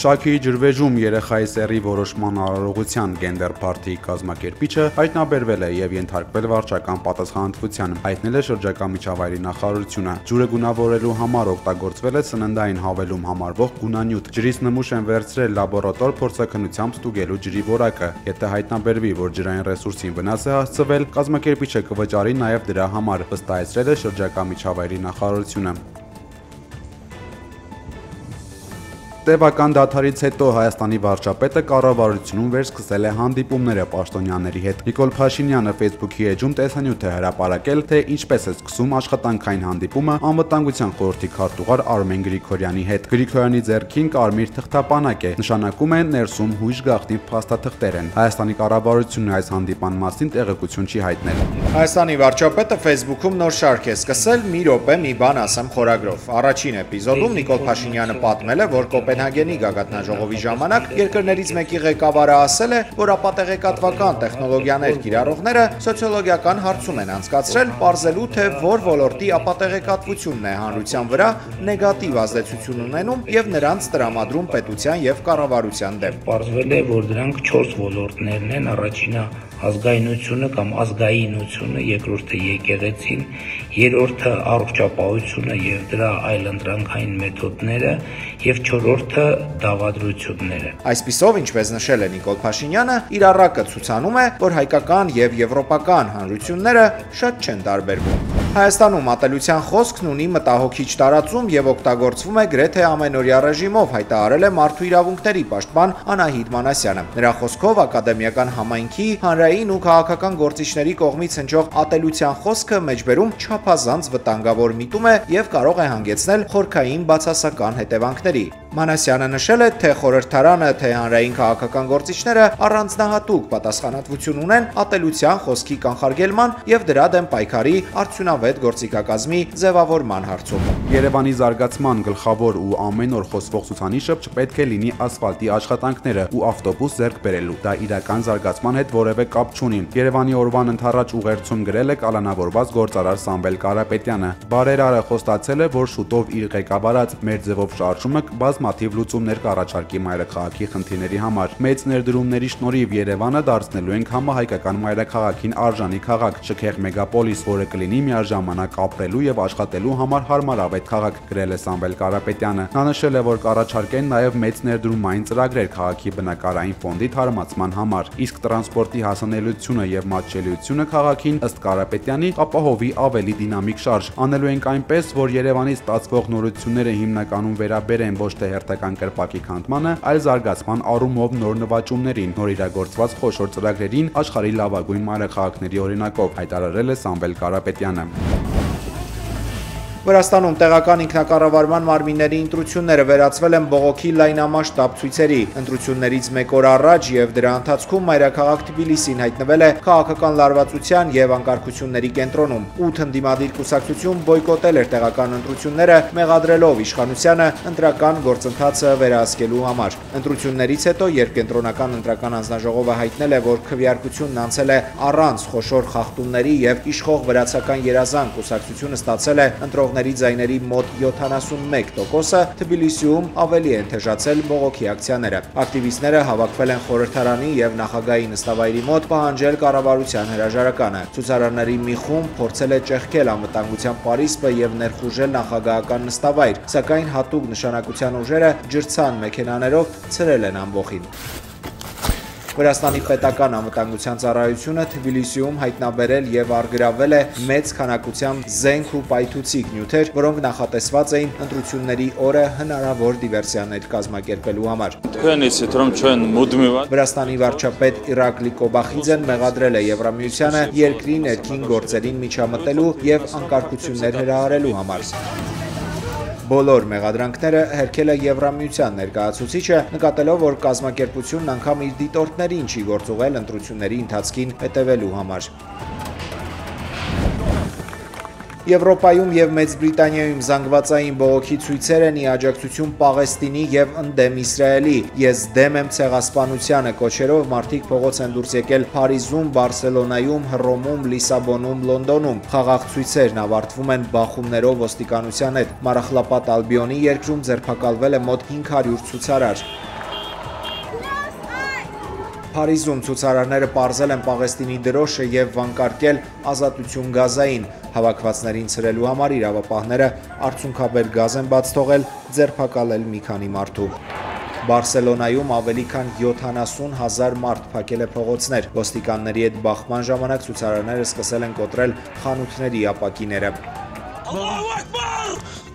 Շաքիի ջրվեժում երեխայի սեռի որոշման արարողության գենդեր փարթի կազմակերպիչը հայտնաբերվել է եւ ենթարկվել վարչական պատասխանատվության, հայտնել է շրջակա միջավայրի նախարարությունը։ Ջուրը գունավորելու համար օգտագործվել է սննդային հավելում համարվող գունանյութ։ Ջրից նմուշ են վերցրել լաբորատոր փորձաքննությամբ ստուգելու ջրի որակը։ Եթե հայտնաբերվի, որ ջրային ռեսուրսին վնաս է հասցվել, կազմակերպիչը կվճարի նաեւ դրա համար, վստահեցրել է շրջակա միջավայրի նախարարությունը։ Տևական դադարից հետո Հայաստանի վարչապետը կառավարությունում վերսկսել է հանդիպումները պաշտոնյաների հետ։ Նիկոլ Փաշինյանը Facebook-ի էջում տեսանյութ է հրապարակել, թե ինչպես է սկսում աշխատանքային հանդիպումը անվտանգության խորհրդի քարտուղար Արմեն Գրիգորյանի հետ։ Գրիգորյանի ձեռքին կարմիր թղթապանակ է, նշանակում է ներսում հույժ գաղտնի փաստաթղթեր են։ Հայաստանի կառավարությունն այս հանդիպան մասին տեղեկություն չի հայտնել։ Հայաստանի վարչապետը Facebook-ում նոր շարք է սկսել «Մի րոպե, մի բան ասեմ» խորագրով։ Առաջին էպիզոդում Նիկոլ Փաշինյանը պատմել է, որ Կոպենհագենի գագաթնաժողովի ժամանակ երկրներից մեկի ղեկավարը ասել է, որ ապատեղեկատվական տեխնոլոգիաներ կիրառողները սոցիոլոգիական հարցում են անցկացրել, պարզելու թե որ ոլորտի ապատեղեկատվությունն է հանրության վրա նեգատիվ ազդեցություն ունենում եւ նրանց տրամադրում պետության եւ կառավարության դեմ։ Պարզվել է, որ դրանք 4 ոլորտներն են, առաջինը ազգայնությունը կամ ազգայինությունը, երկրորդը եկեղեցին, երրորդը առողջապահությունը եւ դրա այլընտրանքային մեթոդները եւ չորրորդը դավադրությունները։ Այսպիսով, ինչպես նշել է Նիկոլ Փաշինյանը, իր առակը ցուցանում է, որ հայկական եւ եվրոպական հանրությունները շատ չեն տարբերվում։ Հայաստանում ատելության խոսքն ունի մտահոգիչ տարածում եւ օգտագործվում է գրեթե ամենօրյա ռեժիմով, հայտարարել է Մարդու իրավունքների պաշտպան Անահիտ Մանասյանը։ Նրա խոսքով ակադեմիական համայնքի, հանրային ու քաղաքական գործիչների կողմից հնչող ատելության խոսքը մեջբերում չափազանց վտանգավոր միտում է եւ կարող է հանգեցնել խորքային բացասական հետևանքների։ Մանասյանը նշել է, թե խորհրդարանը, թե հանրային քաղաքական գործիչները առանձնահատուկ պատասխանատվություն ունեն ատելության խոսքի կանխարգելման եւ դրա դեմ պայքարի արդյունավետ գործիքակազմի ձևավորման հարցում։ Երևանի զարգացման գլխավոր ու ամեն օր խոսվող ցուցանիշը չպետք է լինի ասֆալտի աշխատանքները ու ավտոբուս ձեռք բերելու։ Դա իրական զարգացման հետ որևէ կապ չունի։ Երևանի օրվան ընթառաջ ուղերձում գրել է կալանավորված գործարար Սամվել Կարապետյանը։ Բարերարը խոստացել է, որ շուտով իր ղեկավարած մեր ձևով շարժումը բազմաթիվ լուծումներ կառաջարկի մայրաքաղաքի խնդիրների համար։ Մեծ ներդրումների շնորհիվ Երևանը դարձնելու ենք համահայկական մայրաքաղաքին արժանի քաղաք, շքեղ մեգապոլիս, որը կլինի միաժամանակ ապրելու եւ աշխատելու համար հարմարավետ քաղաք, գրել է Սամվել Կարապետյանը։ Նա նշել է, որ կառաջարկեն նաեւ մեծ ներդրումային ծրագրեր քաղաքի բնակարային ֆոնդի թարմացման համար, իսկ տրանսպորտի հասանելիությունը եւ մատչելիությունը քաղաքին ըստ Կարապետյանի ապահովի ավելի դինամիկ շարժ։ Անելու ենք այնպես, որ Երևանի ստացվող նորությունները հիմնականում վերաբերեն ոչ թե հերթական կրպակի քանդմանը, այլ զարգացման առումով նոր նվաճումներին, նոր իրագործված խոշոր ծրագրերին աշխարհի լավագույն մայրաքաղաքների օրինակով, հայտարարել է Սամվել Կարապետյանը։ Վրաստանում տեղական ինքնակառավարման մարմինների ընտրությունները վերածվել են բողոքի լայնամասշտաբ ցույցերի։ Ընտրություններից մեկ օր առաջ եւ դրա ընթացքում մայրաքաղաք Թբիլիսին հայտնվել է քաղաքական լարվածության եւ անկարգությունների կենտրոնում։ 8 ընդդիմադիր կուսակցություն բոյկոտել էր տեղական ընտրությունները, մեղադրելով իշխանությանը ընտրական գործընթացը վերահսկելու համար։ Ընտրություններից հետո երկկենտրոնական ընտրական հանձնաժողովը հայտնել է, որ քվեարկությունն անցել է առանց խոշոր խախտումների եւ իշխող վրացական երազանք կուսակցությունը ստացել է ընտրողների ձայների մոտ 71%-ը, Թբիլիսիում ավելի են թեժացել բողոքի ակցիաները։ Ակտիվիստները հավաքվել են խորհրդարանի եւ նախագահի նստավայրի մոտ պահանջել կառավարության հրաժարականը։ Ցուցարարների մի խումբ փորձել է ճեղքել անվտանգության պարիսպը եւ ներխուժել նախագահական նստավայր, սակայն հատուկ նշանակության ուժերը ջրցան մեքենաներով ցրել են ամբոխին։ Վրաստանի պետական անվտանգության ծառայությունը Թբիլիսիում հայտնաբերել եւ առգրավել է մեծ քանակությամբ զենք ու պայթուցիկ նյութեր, որոնք նախատեսված էին ընտրությունների օրը հնարավոր դիվերսիաներ կազմակերպելու համար։ Վրաստանի վարչապետ Իրակլի Կոբախիձեն մեղադրել է Եվրամիությանը երկրի ներքին գործերին միջամտելու եւ անկարգություններ հրահարելու համար։ Բոլոր մեղադրանքները հերքել է Եվրամիության ներկայացուցիչը, նկատելով, որ կազմակերպությունն անգամ իր դիտորդներին չի գործուղել ընտրությունների ընթացքին հետևելու համար։ Եվրոպայում եւ Մեծ Բրիտանիայում զանգվածային բողոքի ցույցեր են ի աջակցություն Պաղեստինի եւ ընդդեմ Իսրայելի։ Ես դեմ եմ ցեղասպանությանը կոչերով մարդիկ փողոց են դուրս եկել Փարիզում, Բարսելոնայում, Հռոմում, Լիսաբոնում, Լոնդոնում։ Խաղաղ ցույցերն ավարտվում են բախումներով ոստիկանության հետ։ Մարախլապատ Ալբիոնի երկրում ձերբակալվել է մոտ 500 ցուցարար։ Փարիզում ցուցարարները պարզել են Պաղեստինի դրոշը եւ վանկարկել ազատություն Գազային։ Հավաքվածներին ցրելու համար իրավապահները արցունքաբեր գազ են բաց թողել, ձերբակալել մի քանի մարդու։ Բարսելոնայում ավելի քան 70,000 մարդ փակել է փողոցներ։ Ոստիկանների հետ բախման ժամանակ ցուցարարները սկսել են կոտրել խանութների ապակիները։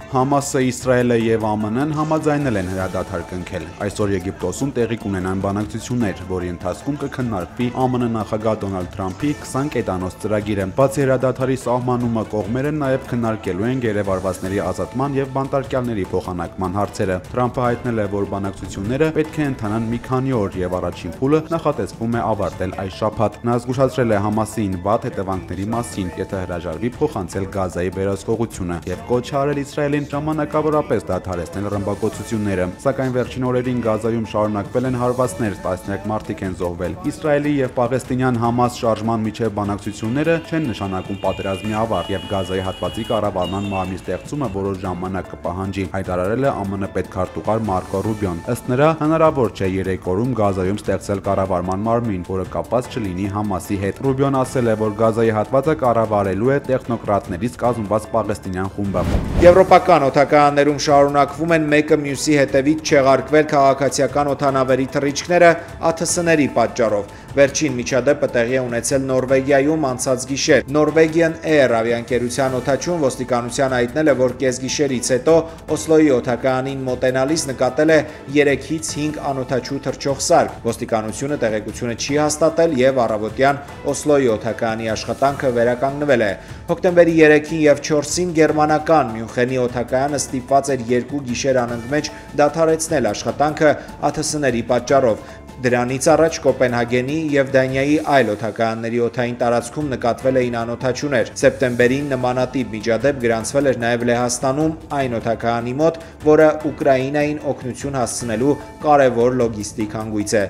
Համասը, Իսրայելը եւ ԱՄՆ-ն համաձայնել են հրադադար կնքել։ Այսօր Եգիպտոսում տեղի կունենան բանակցություններ, որի ընթացքում կքննարկվի ԱՄՆ նախագահ Դոնալդ Թրամփի 20 կետանոց ծրագիրը։ Բացի հրադադարի սահմանումը, կողմերը նաեւ քննարկելու են գերեվարվածների ազատման եւ բանտարկյալների փոխանակման հարցերը։ Թրամփը հայտնել է, որ բանակցությունները պետք է ընթանան մի քանի օր եւ առաջին փուլը նախատեսվում է ավարտել այս շաբաթ։ Նա զգուշացրել է Համասին վատ հետևանքների մասին, եթե հրաժարվի փոխանցել Գազայի վերահսկողությունը եւ կոչ արել Իսրայելին ժամանակավորապես դադարեցնել ռմբակոծությունները, սակայն վերջին օրերին Գազայում շարունակվել են հարվածներ, տասնյակ մարդիկ են զոհվել։ Իսրայելի եւ պաղեստինյան Համաս շարժման միջև բանակցությունները չեն նշանակում պատերազմի ավարտ եւ Գազայի հատվածի կառավարման մարմնի ստեղծումը որոշ ժամանակ կպահանջի, հայտարարել է ԱՄՆ պետքարտուղար Մարկո Ռուբիոն։ Ըստ նրա, հնարավոր չէ 3 օրում Գազայում ստեղծել կառավարման մարմին, որը կապված չլինի Համասի հետ։ Ռուբիոն ասել է, որ Գազայի հատվածը կառավարելու է տեխնոկրատներից կազմված պաղեստինյան խումբը։ Եվրոպական օդակայաններում շարունակվում են մեկը մյուսի հետևից չեղարկվել քաղաքացիական օդանավերի թռիչքները ԱԹՍ-ների պատճառով։ Վերջին միջադեպը տեղի է ունեցել Նորվեգիայում անցած գիշեր։ Norwegian Air ավիաընկերության օդաչուն ոստիկանության հայտնել է, որ կեսգիշերից հետո Օսլոյի օդակայանին մոտենալիս նկատել է 3-ից 5 անօդաչու թռչող սարք։ Ոստիկանությունը տեղեկությունը չի հաստատել եւ առավոտյան Օսլոյի օդակայանի աշխատանքը վերականգնվել է։ Հոկտեմբերի 3-ին եւ 4-ին գերմանական Մյունխենի օդակայանը ստիպված էր 2 գիշեր անընդմեջ դադարեցնել աշխատանքը ԱԹՍ-ների պատճառով։ Դրանից առաջ Կոպենհագենի եւ Դանիայի այլ օդակայանների օդային տարածքում նկատվել էին անօդաչուներ։ Սեպտեմբերին նմանատիպ միջադեպ գրանցվել էր նաեւ Լեհաստանում այն օդակայանի մոտ, որը Ուկրաինային օգնություն հասցնելու կարևոր լոգիստիկ հանգույց է։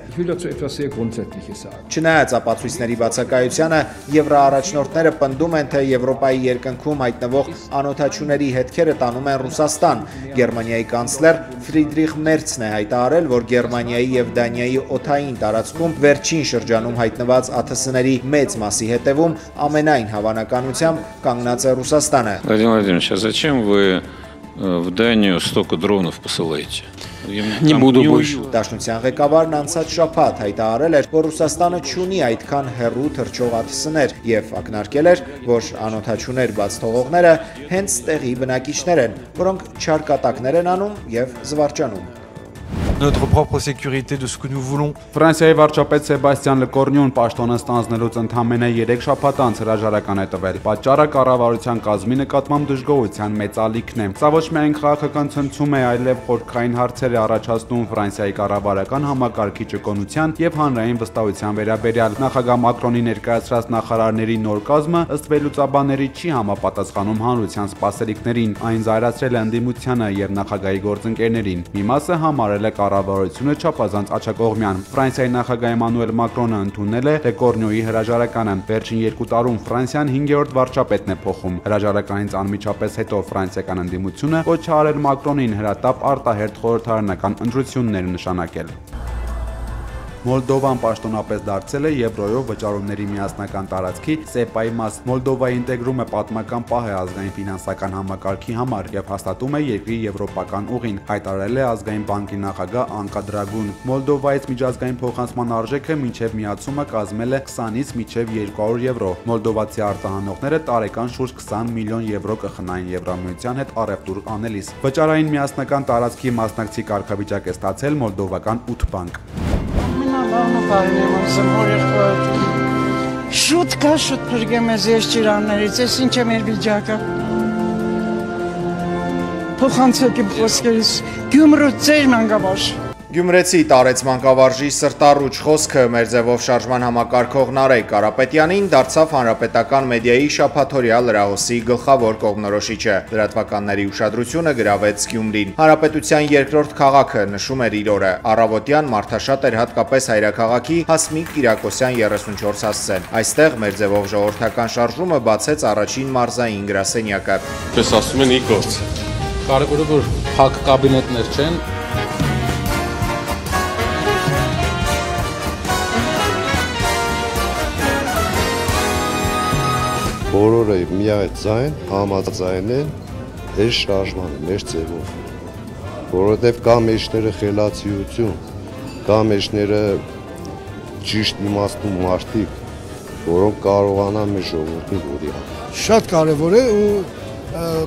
Չնայած ապացույցների բացակայությանը, Եվրոառաջնորդները պնդում են, թե Եվրոպայի երկնքում հայտնվող անօդաչուների հետքերը տանում են Ռուսաստան։ Գերմանիայի կանցլեր Ֆրիդրիխ Մերցն է հայտարարել, որ Գերմանիայի եւ Դանիայի օդային տարածքում վերջին շրջանում հայտնված ԱԹՍ-ների մեծ մասի հետևում ամենայն հավանականությամբ կանգնած է Ռուսաստանը։ Владимир Владимирович, а зачем вы в Данию столько дронов посылаете? Не буду больше. Դաշնության ղեկավարն անցած շաբաթ հայտարարել էր, որ Ռուսաստանը չունի այդքան հեռու թռչող ԱԹՍ-ներ եւ ակնարկել էր, որ անօդաչուներ բաց թողողները հենց տեղի բնակիչներ են, որոնք չարկատակներ են անում եւ զվարճանում։ Notre propre sécurité de ce que nous voulons. Ֆրանսիայի վարչապետ Սեբաստիան Լկորնյուն պաշտոնը ստանձնելուց ընդամենը 3 շաբաթ անց հրաժարական է տվել։ Պատճառը կառավարության կազմի նկատմամբ դժգոհության մեծ ալիքն է։ Սա ոչ միայն քաղաքական ցնցում է, այլև խորքային հարցեր է առաջացնում Ֆրանսիայի կառավարական համակարգի ճկոնության եւ հանրային վստահության վերաբերյալ։ Նախագահ Մակրոնի ներկայացրած նախարարների նոր կազմը ըստ վերլուծաբանների չի համապատասխանում հանրության սպասելիքներին։ Այն զայրացրել է ընդդիմությանը եւ նախագահի գործընկերներին։ Մի մասը համարել է կառավարությունը չափազանց աջակողմյան։ Ֆրանսիայի նախագահ Էմանուել Մակրոնը ընդունել է Լեկորնյոյի հրաժարականը։ Վերջին 2 տարում Ֆրանսիան 5-րդ վարչապետն է փոխում։ Հրաժարականից անմիջապես հետո ֆրանսիական ընդդիմությունը կոչ է արել Մակրոնին հրատապ արտահերթ խորհրդարանական ընտրություններ նշանակել։ Մոլդովան պաշտոնապես դարձել է Եվրոյով վճարումների միասնական տարածքի SEPA-ի մաս։ Մոլդովայի ինտեգրումը պատմական պահ է ազգային ֆինանսական համակարգի համար եւ հաստատում է երկրի եվրոպական ուղին, հայտարարել է ազգային բանկի նախագահ Անկա Դրագուն։ Մոլդովայից միջազգային փոխանցման արժեքը մինչև միացումը կազմել է 20-ից մինչև 200 եվրո։ Մոլդովացի արտահանողները տարեկան շուրջ 20 միլիոն եվրո կխնայեն Եվրամիության հետ առևտուր անելիս։ Վճարային միասնական տարածքի մասնակցի կարգավիճակ է ստացել մոլդովական 8 բանկ։ Շուտ կա, շուտ փրկեմ ես ջիրաններից, ես ինչ է մեր վիճակը։ Փոխանցեք իմ խոսքերից, Գյումրու ծեր մանկավարժ։ Գյումրեցի տարեց մանկավարժի սրտառուչ խոսքը մեր ձևով շարժման համակարգող Նարեկ Կարապետյանին դարձավ հանրապետական մեդիայի շաբաթօրյա լրահոսի գլխավոր կողմնորոշիչը։ Լրատվականների ուշադրությունը գրավեց Գյումրին։ Հանրապետության երկրորդ քաղաքը նշում էր իր օրը։ Առավոտյան մարդաշատ էր հատկապես հայրաքաղաքի Հասմիկ Կիրակոսյան 34 հասցեն։ Այստեղ մեր ձևով ժողովրդական շարժումը բացեց առաջին մարզային գրասենյակը։ Պես ասում են իգործ։ Կարևորը որ փակ կաբինետներ չեն։ բոլորը միայնայն համաձայն են այս շարժմանը մեր ձևով, որովհետև կա մեջները խելացիություն, կա մեջները ճիշտ իմաստուն մարդիկ, որոնք կարողանան մեր ժողովրդին որի Շատ կարևոր է ու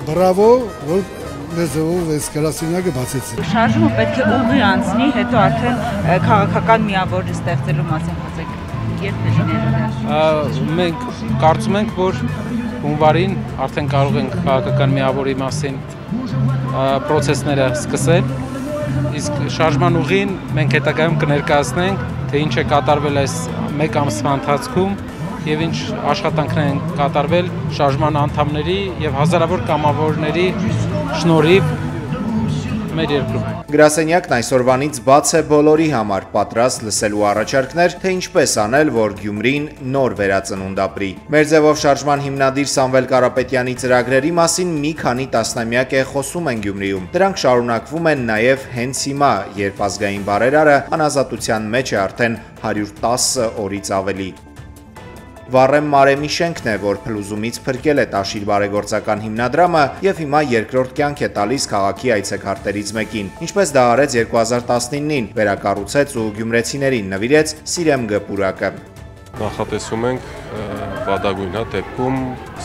բրավո, որ մեր ձևով այս գրասենյակը բացեցին։ Շարժումը պետք է ուղի անցնի, հետո արդեն քաղաքական միավոր ստեղծելու մասին խոսեք։ Երբ կլիներ։ Մենք կարծում ենք, որ հունվարին արդեն կարող ենք քաղաքական միավորի մասին պրոցեսները սկսել, իսկ շարժման ուղին մենք հետագայում կներկայացնենք, թե ինչ է կատարվել այս մեկ ամսվա ընթացքում եւ ինչ աշխատանքներ են կատարվել շարժման անդամների եւ հազարավոր կամավորների շնորհիվ մեր երկրում։ Գրասենյակն այսօրվանից բաց է բոլորի համար, պատրաստ լսելու առաջարկներ, թե ինչպես անել, որ Գյումրին նոր վերածնունդ ապրի։ Մեր ձևով շարժման հիմնադիր Սամվել Կարապետյանի ծրագրերի մասին մի քանի տասնամյակ է խոսում են Գյումրիում։ Դրանք շարունակվում են նաև հենց հիմա, երբ ազգային բարերարը անազատության մեջ է արդեն 110 օրից ավելի։ Վառեմ Մարեմի շենքն է, որ փլուզումից փրկել է Տաշիր բարեգործական հիմնադրամը եւ հիմա երկրորդ կյանք է տալիս քաղաքի այցեքարտերից մեկին։ Ինչպես դա արեց 2019-ին, վերակառուցեց ու գյումրեցիներին նվիրեց Սիրեմ Գ պուրակը։ Նախատեսում ենք վադագույն դեպքում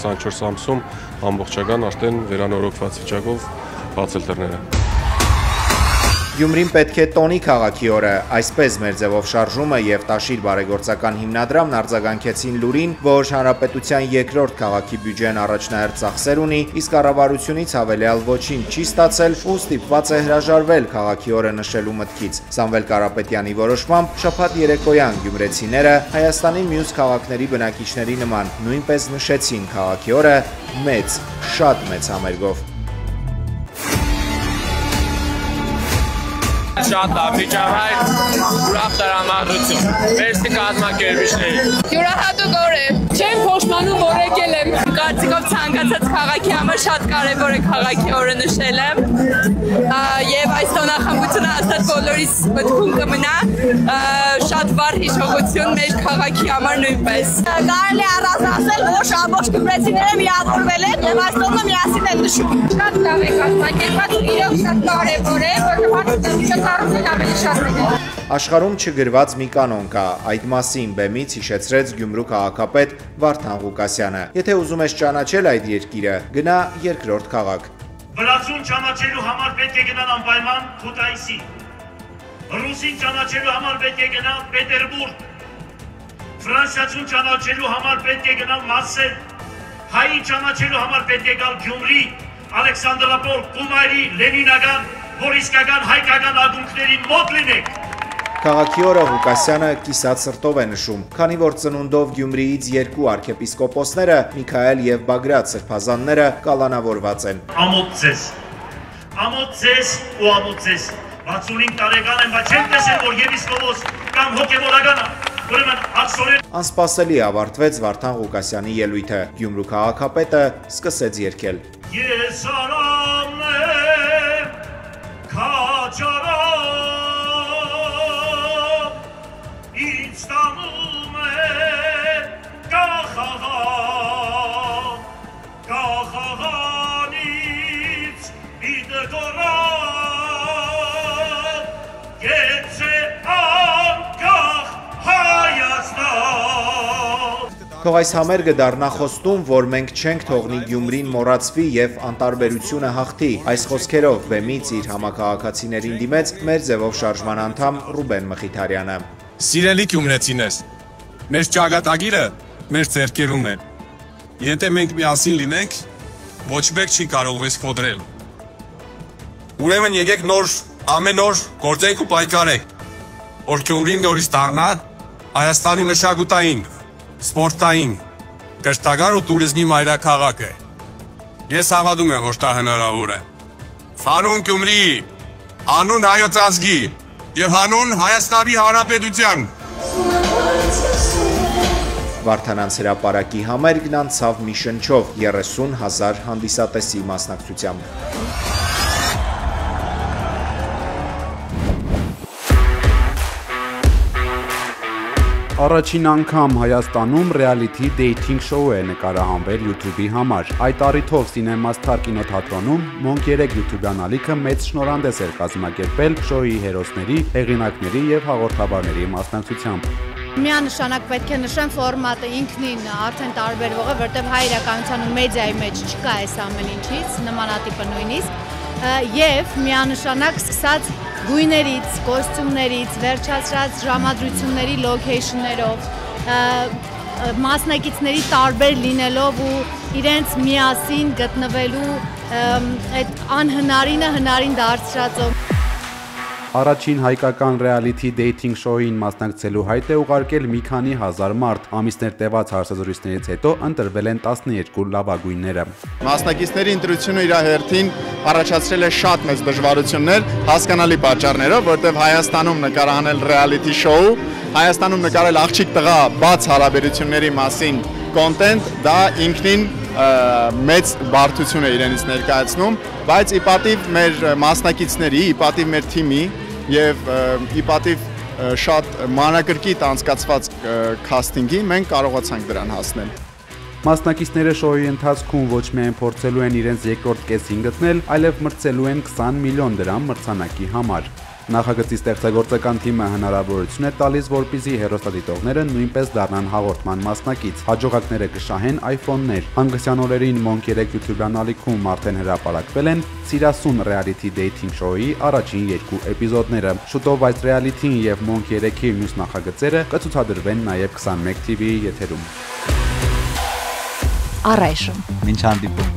24 ամսում ամբողջական արդեն վերանորոգված վիճակով բացել դռները։ Գյումրին պետք է տոնի քաղաքի օրը, այսպես մեր ձևով շարժումը եւ Տաշիր բարեգործական հիմնադրամն արձագանքեցին լուրին, որ հանրապետության երկրորդ քաղաքի բյուջեն առաջնահերթ ծախսեր ունի, իսկ կառավարությունից հավելյալ ոչինչ չի ստացել ու ստիպված է հրաժարվել քաղաքի օրը նշելու մտքից։ Սամվել Կարապետյանի որոշմամբ շաբաթ երեկոյան գյումրեցիները Հայաստանի մյուս քաղաքների բնակիչների նման նույնպես նշեցին քաղաքի օրը մեծ, շատ մեծ համերգով։ Շատ լավ միջավայր, ուրախ տրամադրություն, վերստի կազմակերպիչների։ Յուրահատուկ օր է, չեմ փոշմանում, որ եկել եմ, կարծիքով ցանկացած քաղաքի համար շատ կարևոր է քաղաքի օրը նշելը եւ այս տոնախմբությունը հաստատ բոլորիս մտքում կմնա, շատ վառ հիշողություն մեր քաղաքի համար նույնպես։ Կարելի է առանձնացնել, որ ամբողջ գյումրեցիները միավորվել են եւ այս տոնը միասին են նշում։ Շատ լավ է կազմակերպված, իրոք շատ կարևոր է, որովհետեւ Աշխարհում չգրված մի կանոն կա, այդ մասին բեմից հիշեցրեց Գյումրու քաղաքապետ Վարդան Ղուկասյանը։ Եթե ուզում ես ճանաչել այդ երկիրը, գնա երկրորդ քաղաք։ Վրացուն ճանաչելու համար պետք է գնալ անպայման Քութայիսի։ Ռուսին ճանաչելու համար պետք է գնալ Պետերբուրգ։ Ֆրանսիացուն ճանաչելու համար պետք է գնալ Մարսել։ Հային ճանաչելու համար պետք է գալ Գյումրի, Ալեքսանդրապոլ, Կումայրի, Լենինական, Բորիսկական, հայկական ակունքների մոտ լինեք։ Քաղաքի օրը Ղուկասյանը կիսած սրտով է նշում, քանի որ ծնունդով Գյումրիից երկու արքեպիսկոպոսները Միքայել եւ Բագրատ սրբազանները կալանավորված են։ Ամոթ ձեզ ու ամոթ ձեզ 65 տարեկան եմ, բայց չեմ տեսել, որ եպիսկոպոս կամ հոգևորական ուրեմն ակսորեն։ Անսպասելի ավարտվեց Վարդան Ղուկասյանի ելույթը։ Գյումրու քաղաքապետը սկսեց երգել։ Ես արամն եմ, քաչարամ, ինձ տանում է կախաղանից իդգորան, գեցե անկախ Հայաստան։ Թող այս համերգը դառնա խոստում, որ մենք չենք թողնի Գյումրին մոռացվի եւ անտարբերությունը հաղթի։ Այս խոսքերով բեմից իր համակարգացիներին դիմեց մեր ձևով շարժման անդամ Ռուբեն Մխիթարյանը։ Սիրելի գյումրեցիներ, մեր ճակատագիրը մեր ձեռքերում է։ Եթե մենք միասին լինենք, ոչ մեկ չի կարող մեզ խոդրել։ Ուրեմն եկեք ամեն օր գործենք ու պայքարենք, որ Գյումրին նորից դառնա Հայաստանի մշակութային, սպորտային, կրթական ու տուրիզմի մայրաքաղաքը։ Ես հավատում եմ, որ դա հնարավոր է։ Հանուն Գյումրի, հանուն հայոց ազգի եւ հանուն Հայաստանի Հանրապետության։ Վարդանանց հրապարակի համերգն անցավ մի շնչով 30,000 հանդիսատեսի մասնակցությամբ։ Առաջին անգամ Հայաստանում reality dating show է նկարահանվել YouTube-ի համար։ Այդ առիթով Cinemastar կինոթատրոնում Monk 3 YouTube-յան ալիքը մեծ շնորհանդես էր կազմակերպել շոուի հերոսների, հեղինակների եւ հաղորդավարների մասնակցությամբ։ Միանշանակ պետք է նշեմ ֆորմատը ինքնին արդեն տարբերվող է, որտեղ հայ իրականության ու մեդիայի մեջ չկա այս ամեն ինչից, նմանատիպը նույնիսկ, եւ միանշանակ սկսած գույներից, կոստյումներից, վերջացրած ժամադրությունների լոքեյշններով, մասնակիցների տարբեր լինելով ու իրենց միասին գտնվելու այդ անհնարինը հնարին դարձրածով։ Առաջին հայկական reality dating show-ին մասնակցելու հայտ է ուղարկել մի քանի հազար մարդ։ Ամիսներ տևած հարցազրույցներից հետո ընտրվել են 12 լավագույնները։ Մասնակիցների ընտրությունը իր հերթին առաջացրել է շատ մեծ դժվարություններ, հասկանալի պատճառներով, որտեղ Հայաստանում նկարահանել reality show, Հայաստանում նկարել աղջիկ տղա բաց հարաբերությունների մասին կոնտենտ, դա ինքնին մեծ բարդություն է իրենից ներկայացնում, բայց ի պատիվ մեր մասնակիցների, ի պատիվ մեր թիմի եւ ի պատիվ շատ մանրակրկիտ անցկացված քասթինգի մենք կարողացանք դրան հասնել։ Մասնակիցները շոուի ընթացքում ոչ միայն փորձելու են իրենց երկրորդ կեսին գտնել, այլև մրցելու են 20 միլիոն դրամ մրցանակի համար։ Նախագծի ստեղծագործական թիմը հնարավորություն է տալիս, որպեսզի հեռուստադիտողները նույնպես դառնան հաղորդման մասնակից։ Հաջողակները կշահեն iPhone-ներ։ Հանգստյան օրերին Monk 3 YouTube-յան ալիքում արդեն հրապարակվել են Սիրասուն reality dating show-ի առաջին 2 էպիզոդները։ Շուտով այս reality-ին եւ Monk 3-ի մյուս նախագծերը կցուցադրվեն նաեւ 21 TV-ի եթերում։ Առայժմ։ Մինչ հանդիպում։